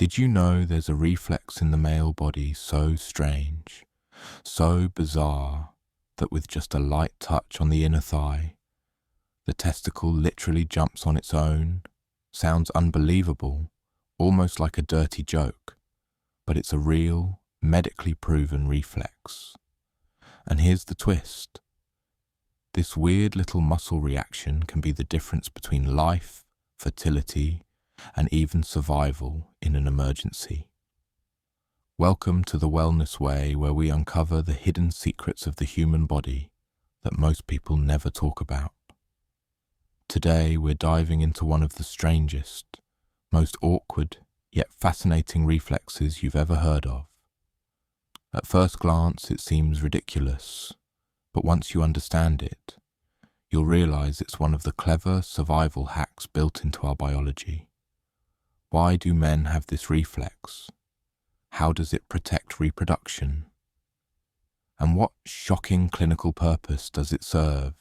Did you know there's a reflex in the male body so strange, so bizarre, that with just a light touch on the inner thigh, the testicle literally jumps on its own? Sounds unbelievable, almost like a dirty joke, but it's a real, medically proven reflex. And here's the twist. This weird little muscle reaction can be the difference between life, fertility, and even survival in an emergency. Welcome to the Wellness Way, where we uncover the hidden secrets of the human body that most people never talk about. Today we're diving into one of the strangest, most awkward, yet fascinating reflexes you've ever heard of. At first glance it seems ridiculous, but once you understand it, you'll realize it's one of the clever survival hacks built into our biology. Why do men have this reflex? How does it protect reproduction? And what shocking clinical purpose does it serve?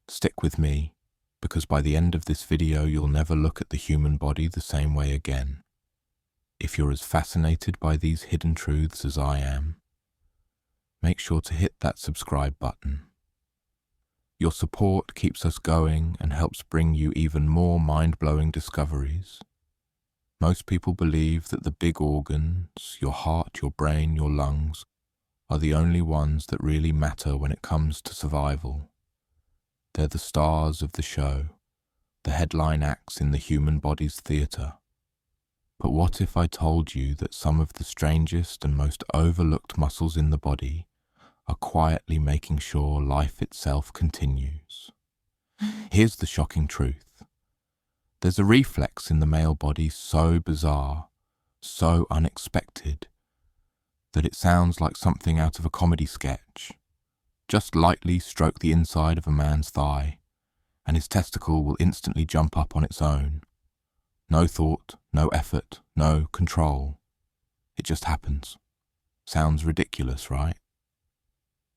Stick with me, because by the end of this video you'll never look at the human body the same way again. If you're as fascinated by these hidden truths as I am, make sure to hit that subscribe button. Your support keeps us going and helps bring you even more mind-blowing discoveries. Most people believe that the big organs, your heart, your brain, your lungs, are the only ones that really matter when it comes to survival. They're the stars of the show, the headline acts in the human body's theatre. But what if I told you that some of the strangest and most overlooked muscles in the body are quietly making sure life itself continues? Here's the shocking truth. There's a reflex in the male body so bizarre, so unexpected, that it sounds like something out of a comedy sketch. Just lightly stroke the inside of a man's thigh, and his testicle will instantly jump up on its own. No thought, no effort, no control. It just happens. Sounds ridiculous, right?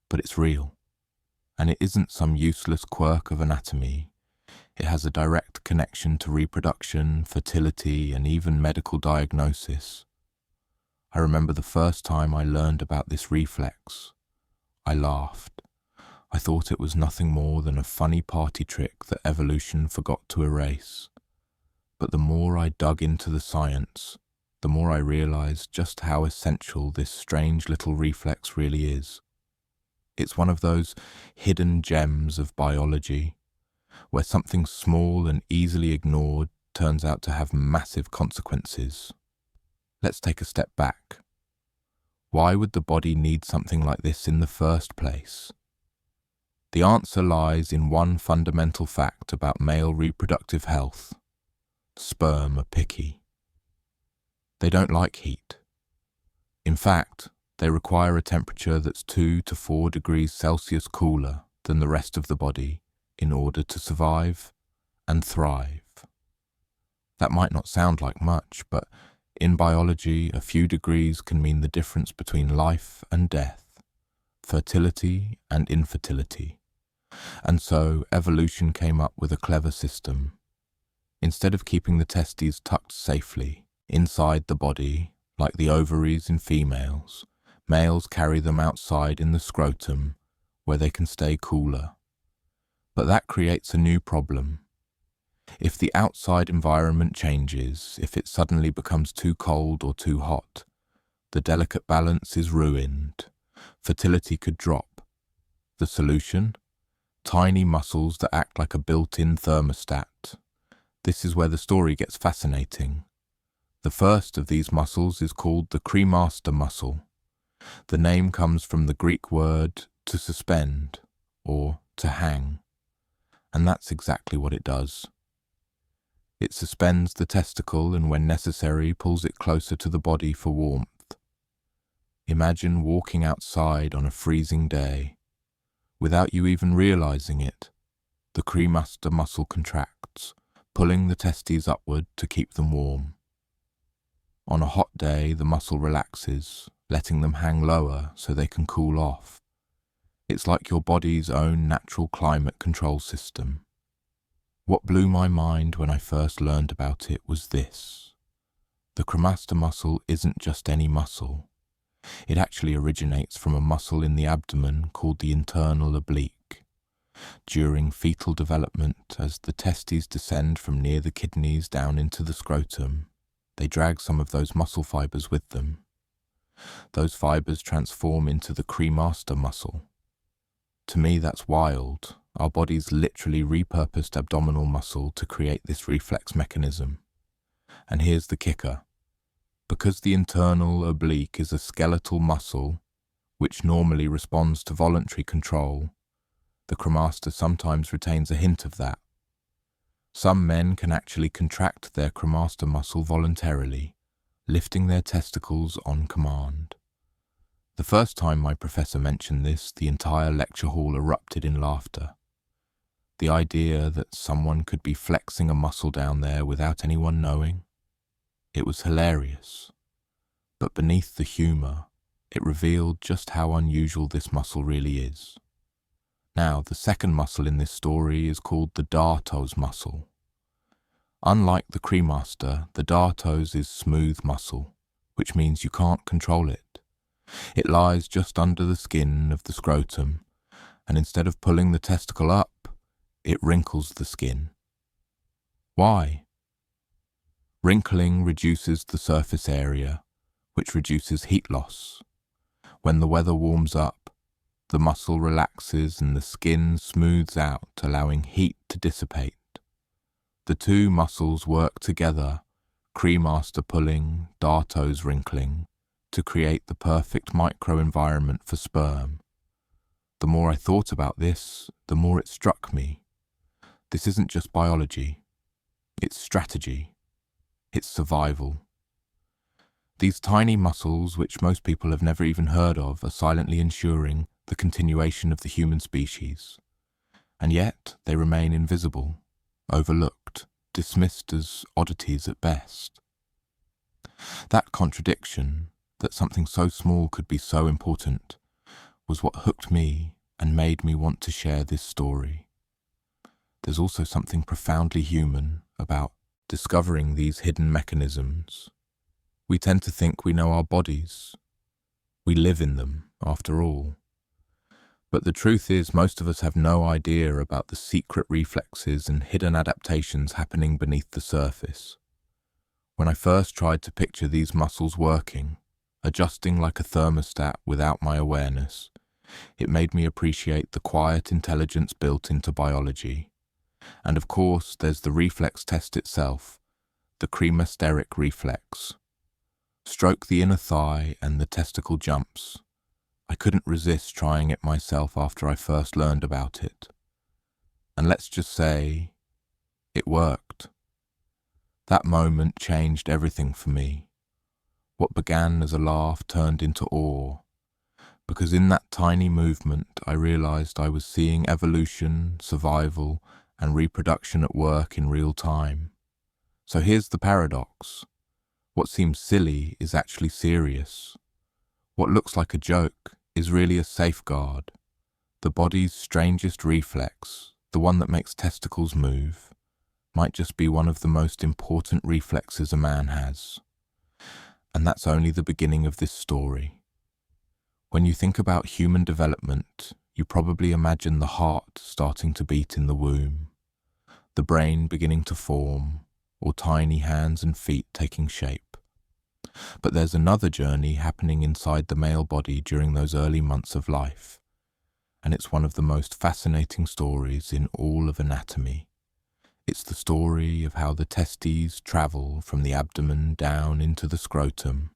But it's real. And it isn't some useless quirk of anatomy. It has a direct connection to reproduction, fertility, and even medical diagnosis. I remember the first time I learned about this reflex. I laughed. I thought it was nothing more than a funny party trick that evolution forgot to erase. But the more I dug into the science, the more I realized just how essential this strange little reflex really is. It's one of those hidden gems of biology, where something small and easily ignored turns out to have massive consequences. Let's take a step back. Why would the body need something like this in the first place? The answer lies in one fundamental fact about male reproductive health. Sperm are picky. They don't like heat. In fact, they require a temperature that's 2 to 4 degrees Celsius cooler than the rest of the body in order to survive and thrive. That might not sound like much, but in biology, a few degrees can mean the difference between life and death, fertility and infertility. And so evolution came up with a clever system. Instead of keeping the testes tucked safely inside the body, like the ovaries in females, males carry them outside in the scrotum, where they can stay cooler. But that creates a new problem. If the outside environment changes, if it suddenly becomes too cold or too hot, the delicate balance is ruined. Fertility could drop. The solution? Tiny muscles that act like a built-in thermostat. This is where the story gets fascinating. The first of these muscles is called the Cremaster muscle. The name comes from the Greek word to suspend, or to hang. And that's exactly what it does. It suspends the testicle and when necessary pulls it closer to the body for warmth. Imagine walking outside on a freezing day. Without you even realizing it, the Cremaster muscle contracts, pulling the testes upward to keep them warm. On a hot day, the muscle relaxes, letting them hang lower so they can cool off. It's like your body's own natural climate control system. What blew my mind when I first learned about it was this. The cremaster muscle isn't just any muscle. It actually originates from a muscle in the abdomen called the internal oblique. During fetal development, as the testes descend from near the kidneys down into the scrotum, they drag some of those muscle fibers with them. Those fibers transform into the cremaster muscle. To me, that's wild. Our bodies literally repurposed abdominal muscle to create this reflex mechanism. And here's the kicker. Because the internal oblique is a skeletal muscle, which normally responds to voluntary control, the cremaster sometimes retains a hint of that. Some men can actually contract their cremaster muscle voluntarily, lifting their testicles on command. The first time my professor mentioned this, the entire lecture hall erupted in laughter. The idea that someone could be flexing a muscle down there without anyone knowing, it was hilarious. But beneath the humour, it revealed just how unusual this muscle really is. Now, the second muscle in this story is called the Dartos muscle. Unlike the cremaster, the Dartos is smooth muscle, which means you can't control it. It lies just under the skin of the scrotum, and instead of pulling the testicle up, it wrinkles the skin. Why? Wrinkling reduces the surface area, which reduces heat loss. When the weather warms up, the muscle relaxes and the skin smooths out, allowing heat to dissipate. The two muscles work together, cremaster pulling, Dartos wrinkling, to create the perfect microenvironment for sperm. The more I thought about this, the more it struck me. This isn't just biology. It's strategy. It's survival. These tiny muscles, which most people have never even heard of, are silently ensuring the continuation of the human species. And yet, they remain invisible, overlooked, dismissed as oddities at best. That contradiction, that something so small could be so important, was what hooked me and made me want to share this story. There's also something profoundly human about discovering these hidden mechanisms. We tend to think we know our bodies. We live in them, after all. But the truth is, most of us have no idea about the secret reflexes and hidden adaptations happening beneath the surface. When I first tried to picture these muscles working, adjusting like a thermostat without my awareness, it made me appreciate the quiet intelligence built into biology. And of course, there's the reflex test itself, the cremasteric reflex. Stroke the inner thigh and the testicle jumps. I couldn't resist trying it myself after I first learned about it. And let's just say, it worked. That moment changed everything for me. What began as a laugh turned into awe, because in that tiny movement I realized I was seeing evolution, survival, and reproduction at work in real time. So here's the paradox. What seems silly is actually serious. What looks like a joke is really a safeguard. The body's strangest reflex, the one that makes testicles move, might just be one of the most important reflexes a man has. And that's only the beginning of this story. When you think about human development, you probably imagine the heart starting to beat in the womb, the brain beginning to form, or tiny hands and feet taking shape. But there's another journey happening inside the male body during those early months of life, and it's one of the most fascinating stories in all of anatomy. It's the story of how the testes travel from the abdomen down into the scrotum,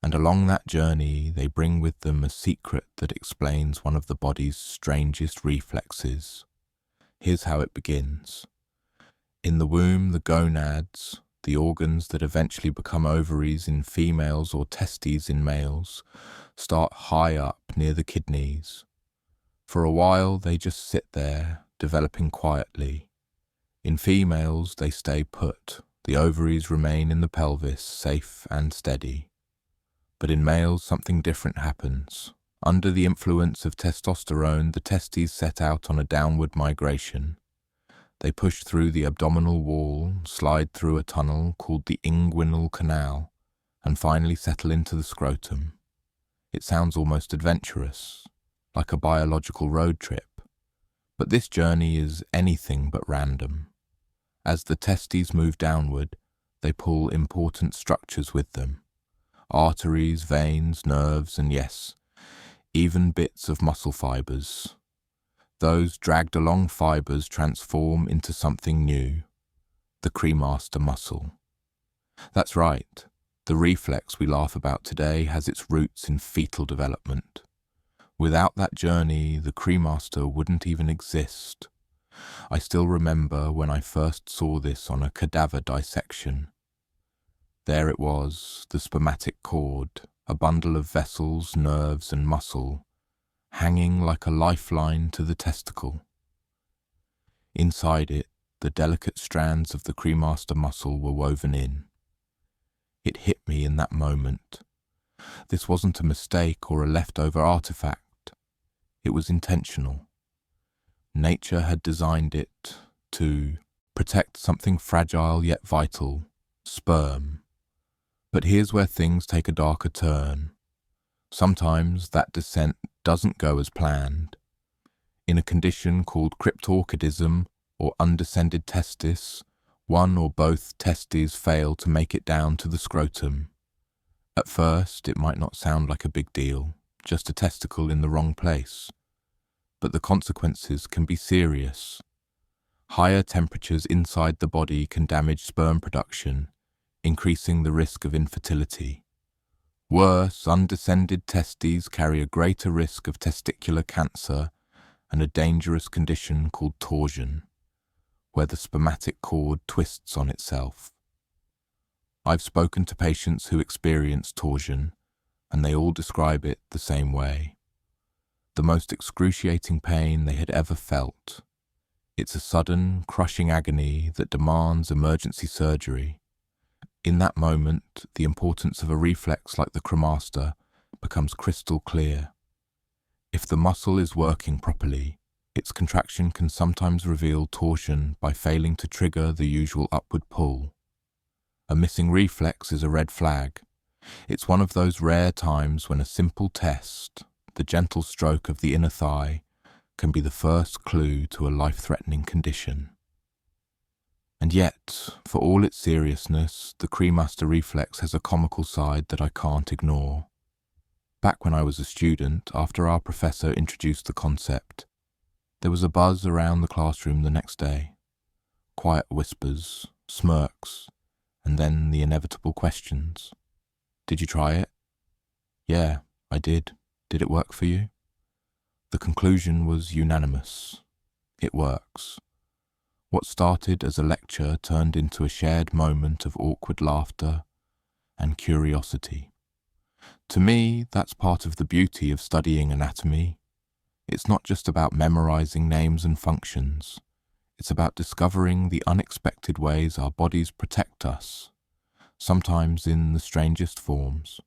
and along that journey they bring with them a secret that explains one of the body's strangest reflexes. Here's how it begins. In the womb, the gonads, the organs that eventually become ovaries in females or testes in males, start high up near the kidneys. For a while they just sit there, developing quietly. In females they stay put, the ovaries remain in the pelvis, safe and steady. But in males something different happens. Under the influence of testosterone, the testes set out on a downward migration. They push through the abdominal wall, slide through a tunnel called the inguinal canal, and finally settle into the scrotum. It sounds almost adventurous, like a biological road trip, but this journey is anything but random. As the testes move downward, they pull important structures with them: arteries, veins, nerves, and yes, even bits of muscle fibers. Those dragged along fibers transform into something new, the cremaster muscle. That's right, the reflex we laugh about today has its roots in fetal development. Without that journey, the cremaster wouldn't even exist. I still remember when I first saw this on a cadaver dissection. There it was, the spermatic cord, a bundle of vessels, nerves, and muscle, hanging like a lifeline to the testicle. Inside it, the delicate strands of the cremaster muscle were woven in. It hit me in that moment. This wasn't a mistake or a leftover artifact. It was intentional. Nature had designed it to protect something fragile yet vital, sperm. But here's where things take a darker turn. Sometimes that descent doesn't go as planned. In a condition called cryptorchidism or undescended testis, one or both testes fail to make it down to the scrotum. At first, it might not sound like a big deal, just a testicle in the wrong place. But the consequences can be serious. Higher temperatures inside the body can damage sperm production, increasing the risk of infertility. Worse, undescended testes carry a greater risk of testicular cancer and a dangerous condition called torsion, where the spermatic cord twists on itself. I've spoken to patients who experience torsion, and they all describe it the same way. The most excruciating pain they had ever felt. It's a sudden, crushing agony that demands emergency surgery. In that moment, the importance of a reflex like the cremaster becomes crystal clear. If the muscle is working properly, its contraction can sometimes reveal torsion by failing to trigger the usual upward pull. A missing reflex is a red flag. It's one of those rare times when a simple test, the gentle stroke of the inner thigh, can be the first clue to a life-threatening condition. And yet, for all its seriousness, the cremaster reflex has a comical side that I can't ignore. Back when I was a student, after our professor introduced the concept, there was a buzz around the classroom the next day. Quiet whispers, smirks, and then the inevitable questions. Did you try it? Yeah, I did. Did it work for you? The conclusion was unanimous. It works. What started as a lecture turned into a shared moment of awkward laughter and curiosity. To me, that's part of the beauty of studying anatomy. It's not just about memorizing names and functions. It's about discovering the unexpected ways our bodies protect us, sometimes in the strangest forms.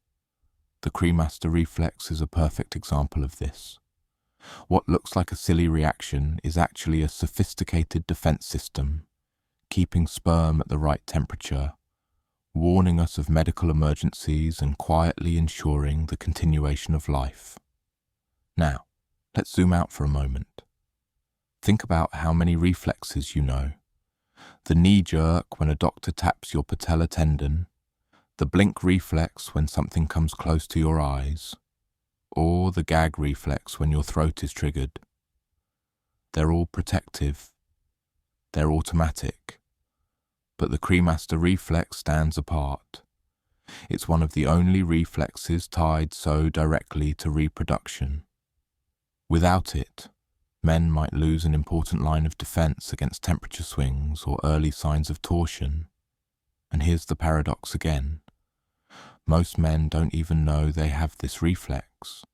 The cremaster reflex is a perfect example of this. What looks like a silly reaction is actually a sophisticated defense system, keeping sperm at the right temperature, warning us of medical emergencies and quietly ensuring the continuation of life. Now, let's zoom out for a moment. Think about how many reflexes you know. The knee jerk when a doctor taps your patellar tendon, the blink reflex when something comes close to your eyes, or the gag reflex when your throat is triggered. They're all protective. They're automatic. But the cremaster reflex stands apart. It's one of the only reflexes tied so directly to reproduction. Without it, men might lose an important line of defense against temperature swings or early signs of torsion. And here's the paradox again. Most men don't even know they have this reflex.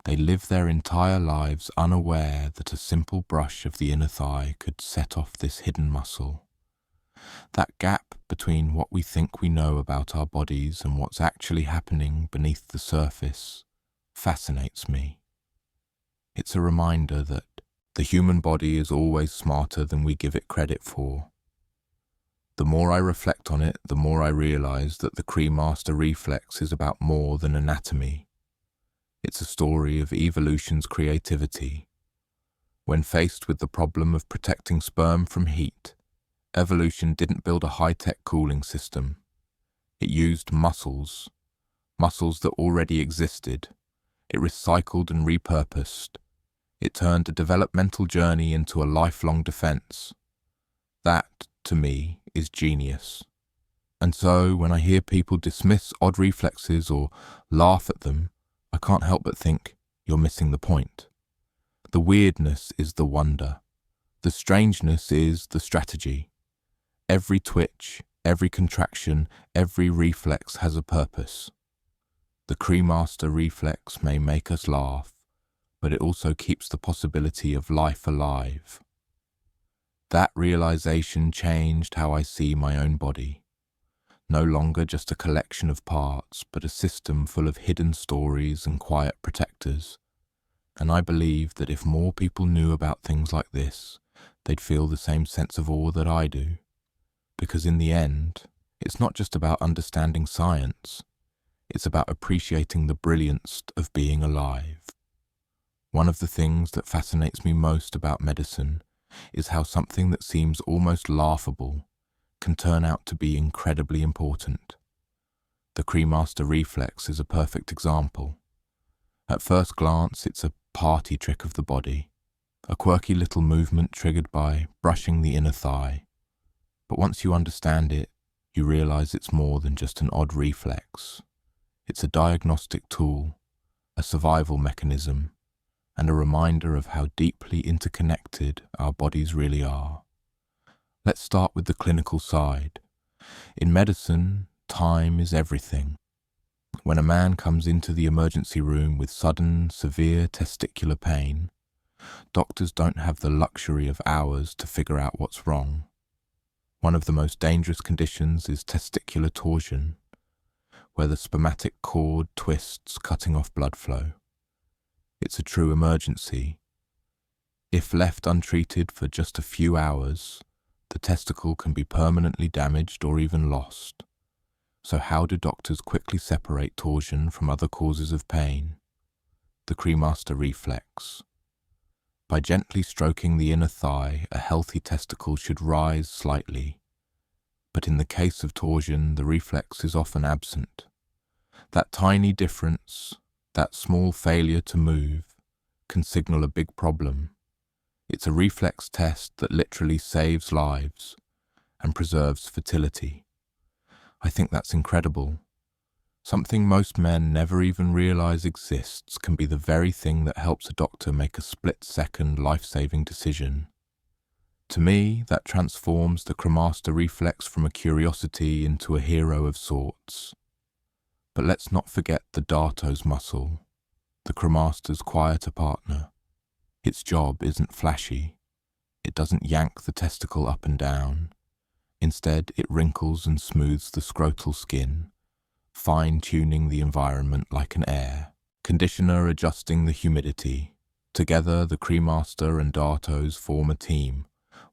They live their entire lives unaware that a simple brush of the inner thigh could set off this hidden muscle. That gap between what we think we know about our bodies and what's actually happening beneath the surface fascinates me. It's a reminder that The human body is always smarter than we give it credit for. The more I reflect on it, the more I realize that the Cremaster reflex is about more than anatomy. It's a story of evolution's creativity. When faced with the problem of protecting sperm from heat, evolution didn't build a high-tech cooling system. It used muscles that already existed. It recycled and repurposed. It turned a developmental journey into a lifelong defense. That, to me, is genius. And so, when I hear people dismiss odd reflexes or laugh at them, I can't help but think, you're missing the point. The weirdness is the wonder. The strangeness is the strategy. Every twitch, every contraction, every reflex has a purpose. The Cremaster reflex may make us laugh, but it also keeps the possibility of life alive. That realization changed how I see my own body. No longer just a collection of parts, but a system full of hidden stories and quiet protectors. And I believe that if more people knew about things like this, they'd feel the same sense of awe that I do. Because in the end, it's not just about understanding science, it's about appreciating the brilliance of being alive. One of the things that fascinates me most about medicine is how something that seems almost laughable can turn out to be incredibly important. The Cremaster reflex is a perfect example. At first glance, it's a party trick of the body, a quirky little movement triggered by brushing the inner thigh. But once you understand it, you realize it's more than just an odd reflex. It's a diagnostic tool, a survival mechanism, and a reminder of how deeply interconnected our bodies really are. Let's start with the clinical side. In medicine, time is everything. When a man comes into the emergency room with sudden, severe testicular pain, doctors don't have the luxury of hours to figure out what's wrong. One of the most dangerous conditions is testicular torsion, where the spermatic cord twists, cutting off blood flow. It's a true emergency. If left untreated for just a few hours, the testicle can be permanently damaged or even lost. So how do doctors quickly separate torsion from other causes of pain? The Cremaster reflex. By gently stroking the inner thigh, a healthy testicle should rise slightly. But in the case of torsion, the reflex is often absent. That tiny difference, that small failure to move, can signal a big problem. It's a reflex test that literally saves lives and preserves fertility. I think that's incredible. Something most men never even realize exists can be the very thing that helps a doctor make a split-second life-saving decision. To me, that transforms the Cremaster reflex from a curiosity into a hero of sorts. But let's not forget the Dartos muscle, the Cremaster's quieter partner. Its job isn't flashy. It doesn't yank the testicle up and down. Instead, it wrinkles and smooths the scrotal skin, fine-tuning the environment like an air conditioner adjusting the humidity. Together, the Cremaster and Dartos form a team,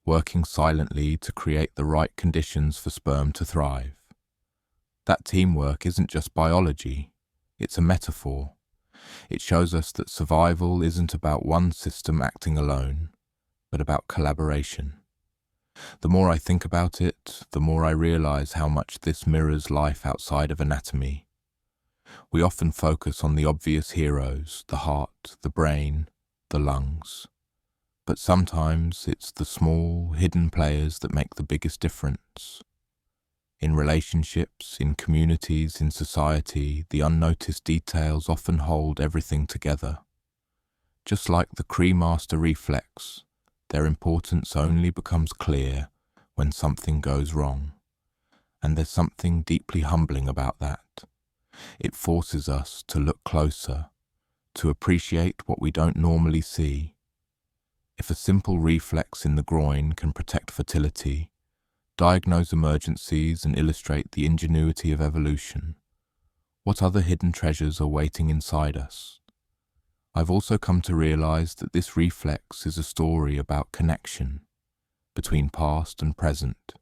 working silently to create the right conditions for sperm to thrive. That teamwork isn't just biology, it's a metaphor. It shows us that survival isn't about one system acting alone, but about collaboration. The more I think about it, the more I realize how much this mirrors life outside of anatomy. We often focus on the obvious heroes, the heart, the brain, the lungs. But sometimes it's the small, hidden players that make the biggest difference. In relationships, in communities, in society, the unnoticed details often hold everything together. Just like the Cremaster reflex, their importance only becomes clear when something goes wrong. And there's something deeply humbling about that. It forces us to look closer, to appreciate what we don't normally see. If a simple reflex in the groin can protect fertility, diagnose emergencies and illustrate the ingenuity of evolution, what other hidden treasures are waiting inside us? I've also come to realize that this reflex is a story about connection between past and present,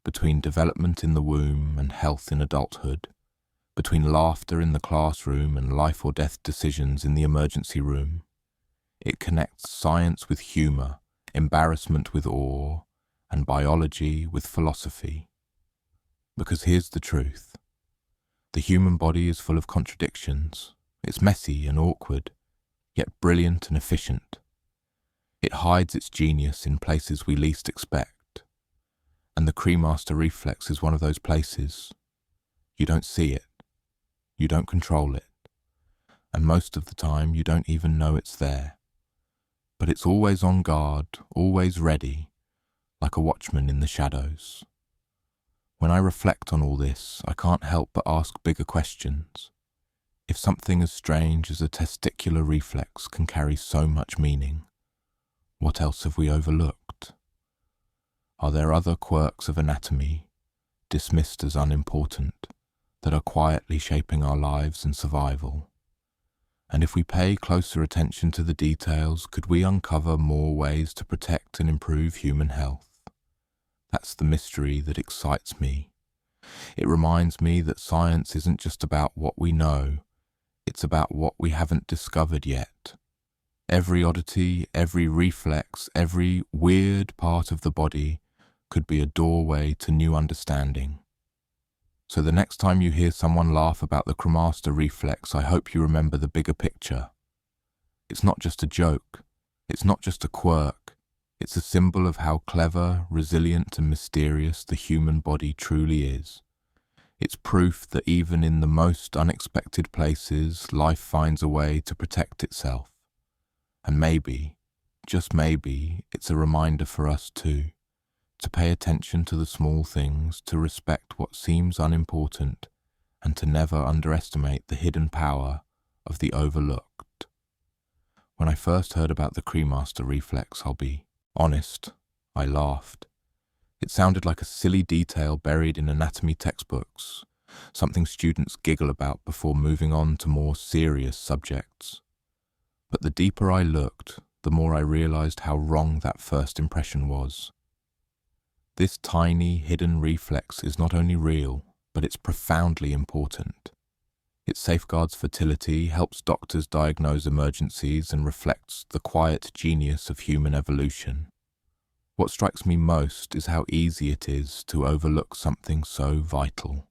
between development in the womb and health in adulthood, between laughter in the classroom and life or death decisions in the emergency room. It connects science with humor, embarrassment with awe, and biology with philosophy. Because here's the truth. The human body is full of contradictions. It's messy and awkward, yet brilliant and efficient. It hides its genius in places we least expect. And the Cremaster reflex is one of those places. You don't see it. You don't control it. And most of the time, you don't even know it's there. But it's always on guard, always ready, like a watchman in the shadows. When I reflect on all this, I can't help but ask bigger questions. If something as strange as a testicular reflex can carry so much meaning, what else have we overlooked? Are there other quirks of anatomy, dismissed as unimportant, that are quietly shaping our lives and survival? And if we pay closer attention to the details, could we uncover more ways to protect and improve human health? That's the mystery that excites me. It reminds me that science isn't just about what we know, it's about what we haven't discovered yet. Every oddity, every reflex, every weird part of the body could be a doorway to new understanding. So the next time you hear someone laugh about the Cremaster reflex, I hope you remember the bigger picture. It's not just a joke. It's not just a quirk. It's a symbol of how clever, resilient, and mysterious the human body truly is. It's proof that even in the most unexpected places, life finds a way to protect itself. And maybe, just maybe, it's a reminder for us too, to pay attention to the small things, to respect what seems unimportant, and to never underestimate the hidden power of the overlooked. When I first heard about the Cremaster reflex, I'll be honest, I laughed. It sounded like a silly detail buried in anatomy textbooks, something students giggle about before moving on to more serious subjects. But the deeper I looked, the more I realized how wrong that first impression was. This tiny, hidden reflex is not only real, but it's profoundly important. It safeguards fertility, helps doctors diagnose emergencies, and reflects the quiet genius of human evolution. What strikes me most is how easy it is to overlook something so vital.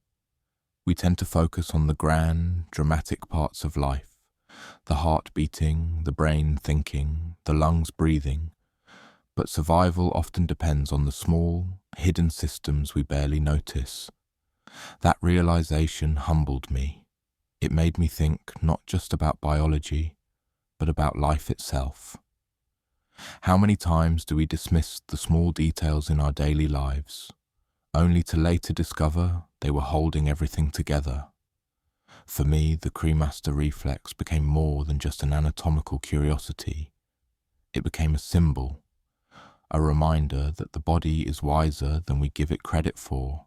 We tend to focus on the grand, dramatic parts of life, the heart beating, the brain thinking, the lungs breathing, but survival often depends on the small, hidden systems we barely notice. That realization humbled me. It made me think not just about biology, but about life itself. How many times do we dismiss the small details in our daily lives, only to later discover they were holding everything together? For me, the Cremaster reflex became more than just an anatomical curiosity. It became a symbol, a reminder that the body is wiser than we give it credit for,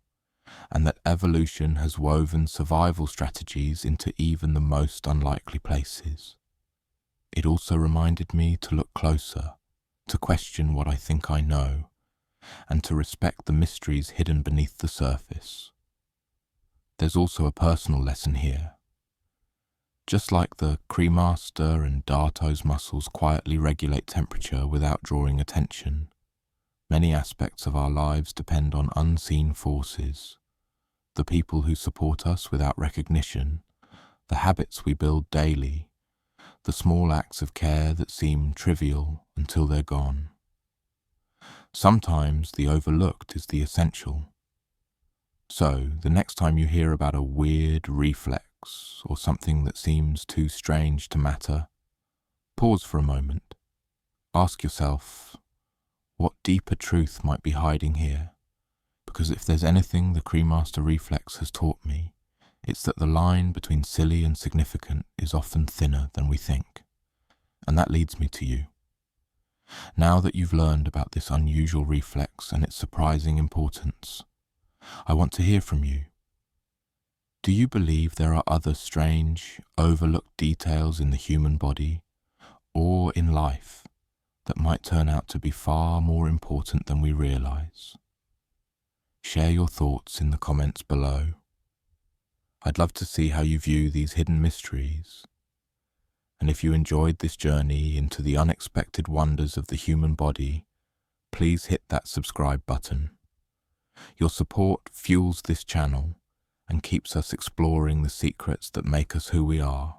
and that evolution has woven survival strategies into even the most unlikely places. It also reminded me to look closer, to question what I think I know, and to respect the mysteries hidden beneath the surface. There's also a personal lesson here. Just like the Cremaster and Dartos muscles quietly regulate temperature without drawing attention, many aspects of our lives depend on unseen forces, the people who support us without recognition, the habits we build daily, the small acts of care that seem trivial until they're gone. Sometimes the overlooked is the essential. So, the next time you hear about a weird reflex or something that seems too strange to matter, pause for a moment. Ask yourself, what deeper truth might be hiding here? Because if there's anything the Cremaster reflex has taught me, it's that the line between silly and significant is often thinner than we think. And that leads me to you. Now that you've learned about this unusual reflex and its surprising importance, I want to hear from you. Do you believe there are other strange, overlooked details in the human body, or in life that might turn out to be far more important than we realize. Share your thoughts in the comments below. I'd love to see how you view these hidden mysteries. And if you enjoyed this journey into the unexpected wonders of the human body, please hit that subscribe button. Your support fuels this channel and keeps us exploring the secrets that make us who we are.